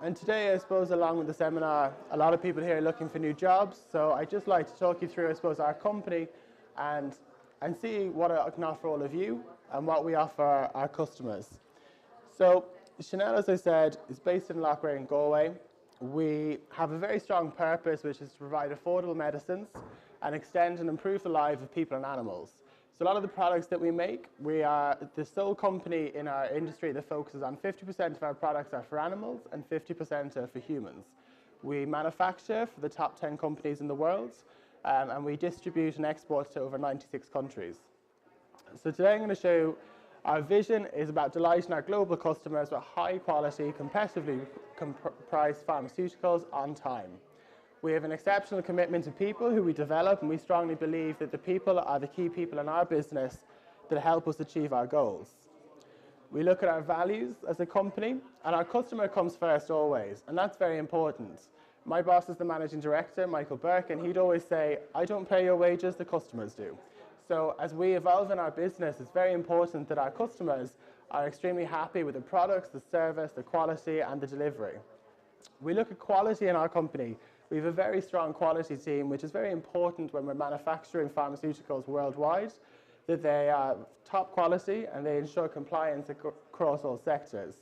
And today, I suppose, along with the seminar, a lot of people here are looking for new jobs. So I'd just like to talk you through, I suppose, our company and see what I can offer all of you and what we offer our customers. So Chanelle, as I said, is based in Loughrea in Galway. We have a very strong purpose, which is to provide affordable medicines and extend and improve the lives of people and animals. So a lot of the products that we make, we are the sole company in our industry that focuses on 50% of our products are for animals and 50% are for humans. We manufacture for the top 10 companies in the world, and we distribute and export to over 96 countries. So today I'm going to show you our vision is about delighting our global customers with high quality, competitively priced pharmaceuticals on time. We have an exceptional commitment to people who we develop, and we strongly believe that the people are the key people in our business that help us achieve our goals. We look at our values as a company, and our customer comes first always, and that's very important. My boss is the managing director, Michael Burke, and he'd always say, I don't pay your wages, the customers do. So as we evolve in our business, it's very important that our customers are extremely happy with the products, the service, the quality, and the delivery. We look at quality in our company. We have a very strong quality team, which is very important when we're manufacturing pharmaceuticals worldwide, that they are top quality and they ensure compliance across all sectors.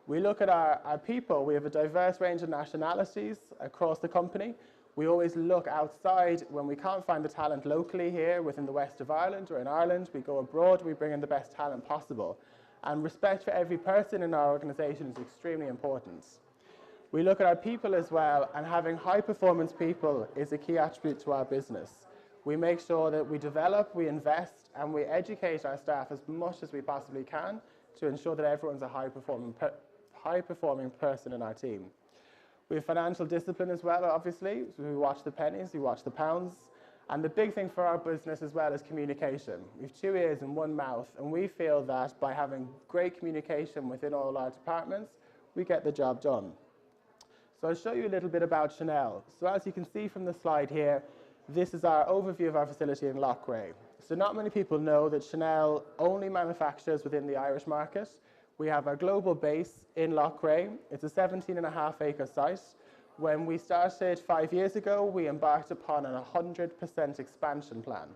We look at our people. We have a diverse range of nationalities across the company. We always look outside when we can't find the talent locally here within the west of Ireland or in Ireland. We go abroad, we bring in the best talent possible. And respect for every person in our organisation is extremely important. We look at our people as well, and having high-performance people is a key attribute to our business. We make sure that we develop, we invest, and we educate our staff as much as we possibly can to ensure that everyone's a high-performing person in our team. We have financial discipline as well, obviously. So we watch the pennies, we watch the pounds. And the big thing for our business as well is communication. We have 2 ears and 1 mouth, and we feel that by having great communication within all our departments, we get the job done. So I'll show you a little bit about Chanelle. So as you can see from the slide here, this is our overview of our facility in Loughrea. So not many people know that Chanelle only manufactures within the Irish market. We have our global base in Loughrea. It's a 17.5-acre site. When we started 5 years ago, we embarked upon a 100% expansion plan.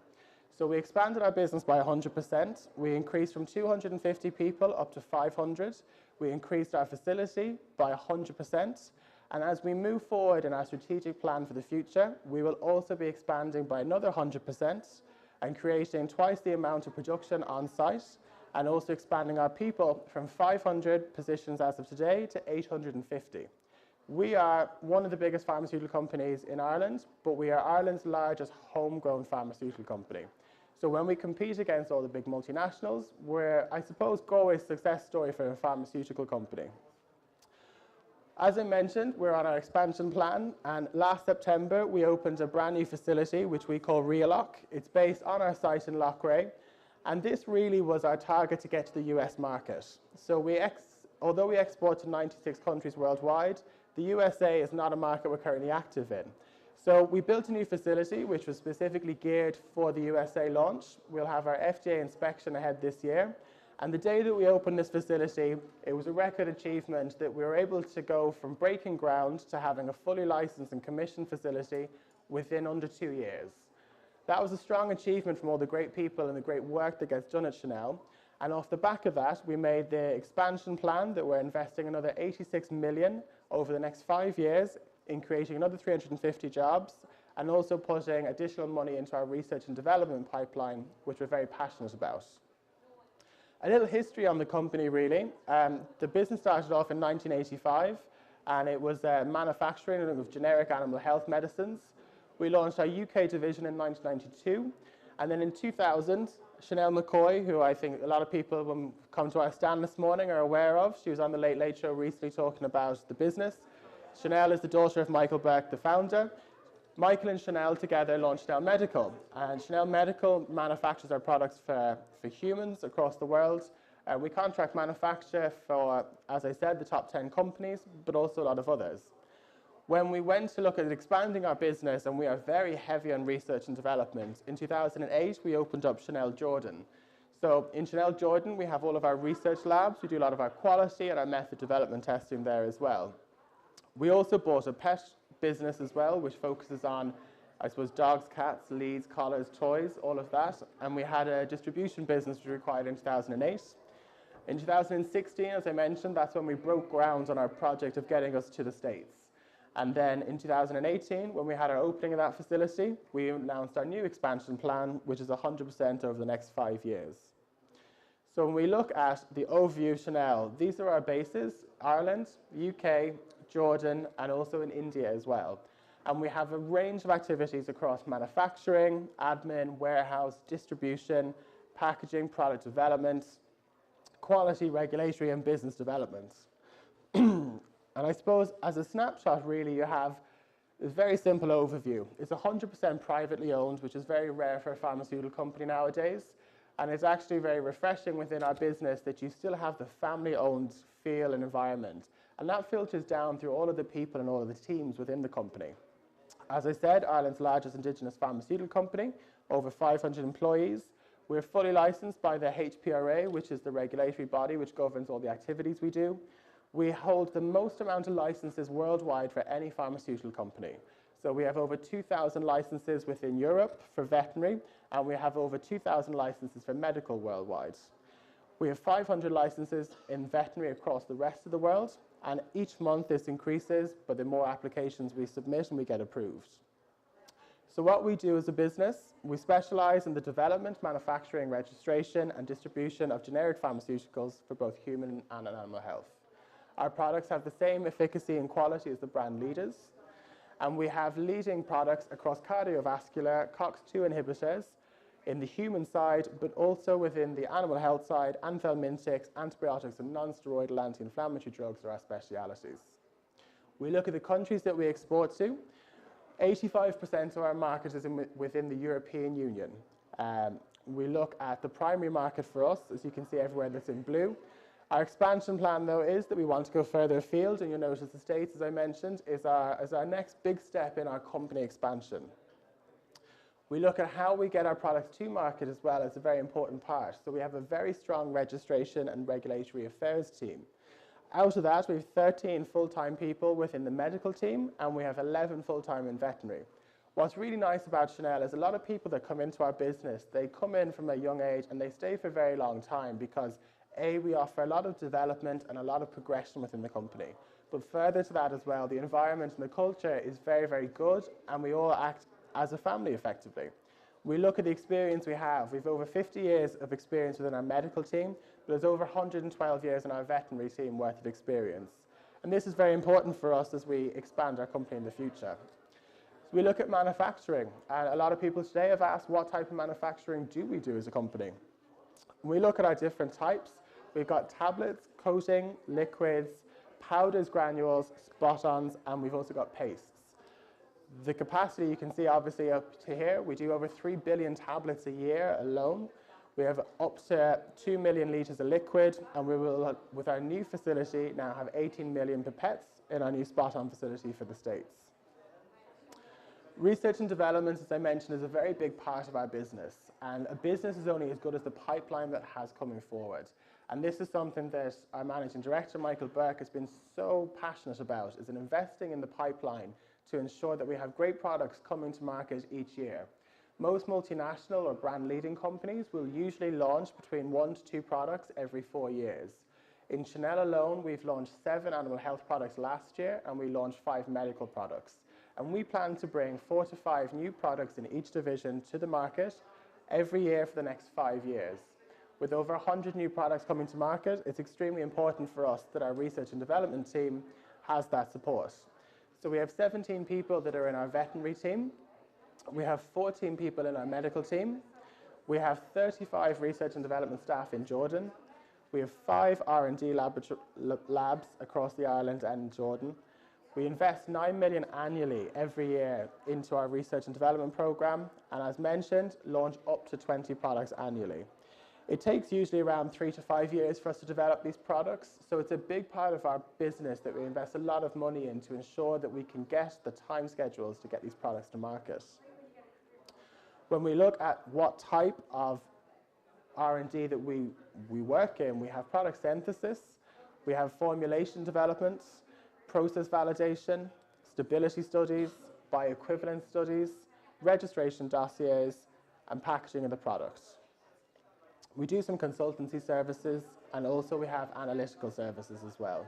So we expanded our business by 100%. We increased from 250 people up to 500. We increased our facility by 100%. And as we move forward in our strategic plan for the future, we will also be expanding by another 100% and creating twice the amount of production on site, and also expanding our people from 500 positions as of today to 850. We are one of the biggest pharmaceutical companies in Ireland, but we are Ireland's largest homegrown pharmaceutical company. So when we compete against all the big multinationals, we're, I suppose, Galway's success story for a pharmaceutical company. As I mentioned, we're on our expansion plan, and last September we opened a brand new facility which we call Realoch. It's based on our site in Loughrea, and this really was our target to get to the US market. So although we export to 96 countries worldwide, the USA is not a market we're currently active in. So we built a new facility which was specifically geared for the USA launch. We'll have our FDA inspection ahead this year. And the day that we opened this facility, it was a record achievement that we were able to go from breaking ground to having a fully licensed and commissioned facility within under 2 years. That was a strong achievement from all the great people and the great work that gets done at Chanelle. And off the back of that, we made the expansion plan that we're investing another 86 million over the next 5 years in creating another 350 jobs, and also putting additional money into our research and development pipeline, which we're very passionate about. A little history on the company, really. The business started off in 1985, and it was manufacturing of generic animal health medicines. We launched our UK division in 1992, and then in 2000, Chanelle McCoy, who I think a lot of people when come to our stand this morning are aware of, she was on the Late Late Show recently talking about the business. Chanelle is the daughter of Michael Burke, the founder. Michael and Chanelle together launched Chanelle Medical, and Chanelle Medical manufactures our products for humans across the world. We contract manufacture for, as I said, the top 10 companies, but also a lot of others. When we went to look at expanding our business, and we are very heavy on research and development, in 2008 we opened up Chanelle Jordan. So in Chanelle Jordan we have all of our research labs. We do a lot of our quality and our method development testing there as well. We also bought a pet business as well, which focuses on, I suppose, dogs, cats, leads, collars, toys, all of that. And we had a distribution business which we acquired in 2008. In 2016, as I mentioned, that's when we broke ground on our project of getting us to the States. And then in 2018, when we had our opening of that facility, we announced our new expansion plan, which is 100% over the next 5 years. So when we look at the overview of Chanelle, these are our bases: Ireland, UK, Jordan, and also in India as well. And we have a range of activities across manufacturing, admin, warehouse, distribution, packaging, product development, quality, regulatory, and business development. And I suppose as a snapshot, really, you have a very simple overview. It's 100% privately owned, which is very rare for a pharmaceutical company nowadays. And it's actually very refreshing within our business that you still have the family-owned feel and environment. And that filters down through all of the people and all of the teams within the company. As I said, Ireland's largest indigenous pharmaceutical company, over 500 employees. We're fully licensed by the HPRA, which is the regulatory body which governs all the activities we do. We hold the most amount of licenses worldwide for any pharmaceutical company. So we have over 2,000 licenses within Europe for veterinary, and we have over 2,000 licenses for medical worldwide. We have 500 licenses in veterinary across the rest of the world, and each month this increases, but the more applications we submit and we get approved. So what we do as a business, we specialize in the development, manufacturing, registration, and distribution of generic pharmaceuticals for both human and animal health. Our products have the same efficacy and quality as the brand leaders, and we have leading products across cardiovascular, COX-2 inhibitors in the human side, but also within the animal health side, anthelmintics, antibiotics, and non-steroidal anti-inflammatory drugs are our specialities. We look at the countries that we export to. 85% of our market is within the European Union. We look at the primary market for us, as you can see everywhere that's in blue. Our expansion plan, though, is that we want to go further afield, and you'll notice the States, as I mentioned, is our next big step in our company expansion. We look at how we get our products to market as well as a very important part. So we have a very strong registration and regulatory affairs team. Out of that, we have 13 full-time people within the medical team, and we have 11 full-time in veterinary. What's really nice about Chanelle is a lot of people that come into our business, they come in from a young age and they stay for a very long time because we offer a lot of development and a lot of progression within the company. But further to that as well, the environment and the culture is very, very good, and we all act as a family effectively. We look at the experience we have. We've over 50 years of experience within our medical team, but there's over 112 years in our veterinary team worth of experience. And this is very important for us as we expand our company in the future. So we look at manufacturing, and a lot of people today have asked what type of manufacturing do we do as a company. When we look at our different types, we've got tablets, coating, liquids, powders, granules, spot-ons, and we've also got pastes. The capacity you can see obviously up to here, we do over 3 billion tablets a year alone. We have up to 2 million litres of liquid, and we will, with our new facility, now have 18 million pipettes in our new spot-on facility for the States. Research and development, as I mentioned, is a very big part of our business, and a business is only as good as the pipeline that has coming forward. And this is something that our Managing Director, Michael Burke, has been so passionate about, is in investing in the pipeline to ensure that we have great products coming to market each year. Most multinational or brand-leading companies will usually launch between 1 to 2 products every 4 years. In Chanelle alone, we've launched 7 animal health products last year, and we launched 5 medical products. And we plan to bring 4 to 5 new products in each division to the market every year for the next 5 years. With over 100 new products coming to market, it's extremely important for us that our research and development team has that support. So we have 17 people that are in our veterinary team. We have 14 people in our medical team. We have 35 research and development staff in Jordan. We have 5 R&D labs across the Ireland and Jordan. We invest 9 million annually every year into our research and development program, and as mentioned, launch up to 20 products annually. It takes usually around 3 to 5 years for us to develop these products, so it's a big part of our business that we invest a lot of money in to ensure that we can get the time schedules to get these products to market. When we look at what type of R&D that we work in, we have product synthesis, we have formulation development, process validation, stability studies, bioequivalence studies, registration dossiers, and packaging of the product. We do some consultancy services, and also we have analytical services as well.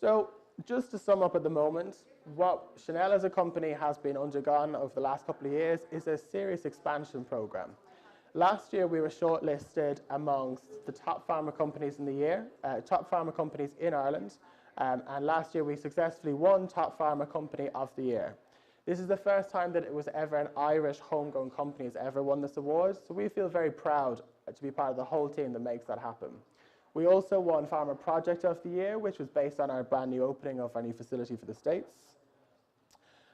So just to sum up at the moment, what Chanelle as a company has been undergone over the last couple of years is a serious expansion program. Last year we were shortlisted amongst the top pharma companies in the year, top pharma companies in Ireland, and last year we successfully won top pharma company of the year. This is the first time that it was ever an Irish homegrown company has ever won this award, so we feel very proud to be part of the whole team that makes that happen. We also won Pharma Project of the Year, which was based on our brand new opening of our new facility for the States.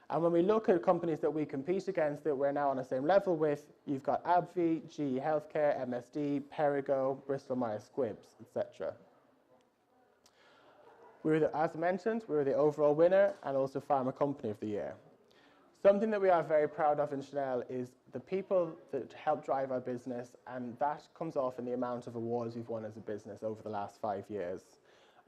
And when we look at companies that we compete against that we're now on the same level with, you've got AbbVie, GE Healthcare, MSD, Perrigo, Bristol Myers Squibb, etc. As mentioned, we were the overall winner and also Pharma Company of the Year. Something that we are very proud of in Chanelle is the people that help drive our business, and that comes off in the amount of awards we've won as a business over the last 5 years.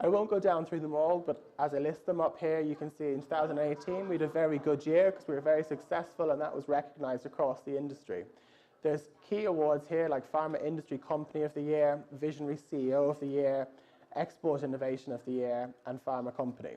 I won't go down through them all, but as I list them up here, you can see in 2018 we had a very good year because we were very successful, and that was recognised across the industry. There's key awards here like Pharma Industry Company of the Year, Visionary CEO of the Year, Export Innovation of the Year, and Pharma Company.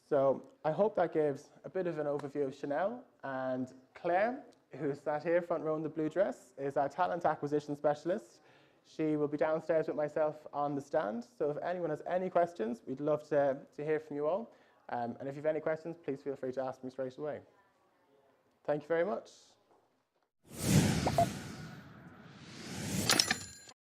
So I hope that gives a bit of an overview of Chanelle, and Claire, who sat here front row in the blue dress, is our talent acquisition specialist. She will be downstairs with myself on the stand, so if anyone has any questions, we'd love to hear from you all. And if you have any questions, please feel free to ask me straight away. Thank you very much.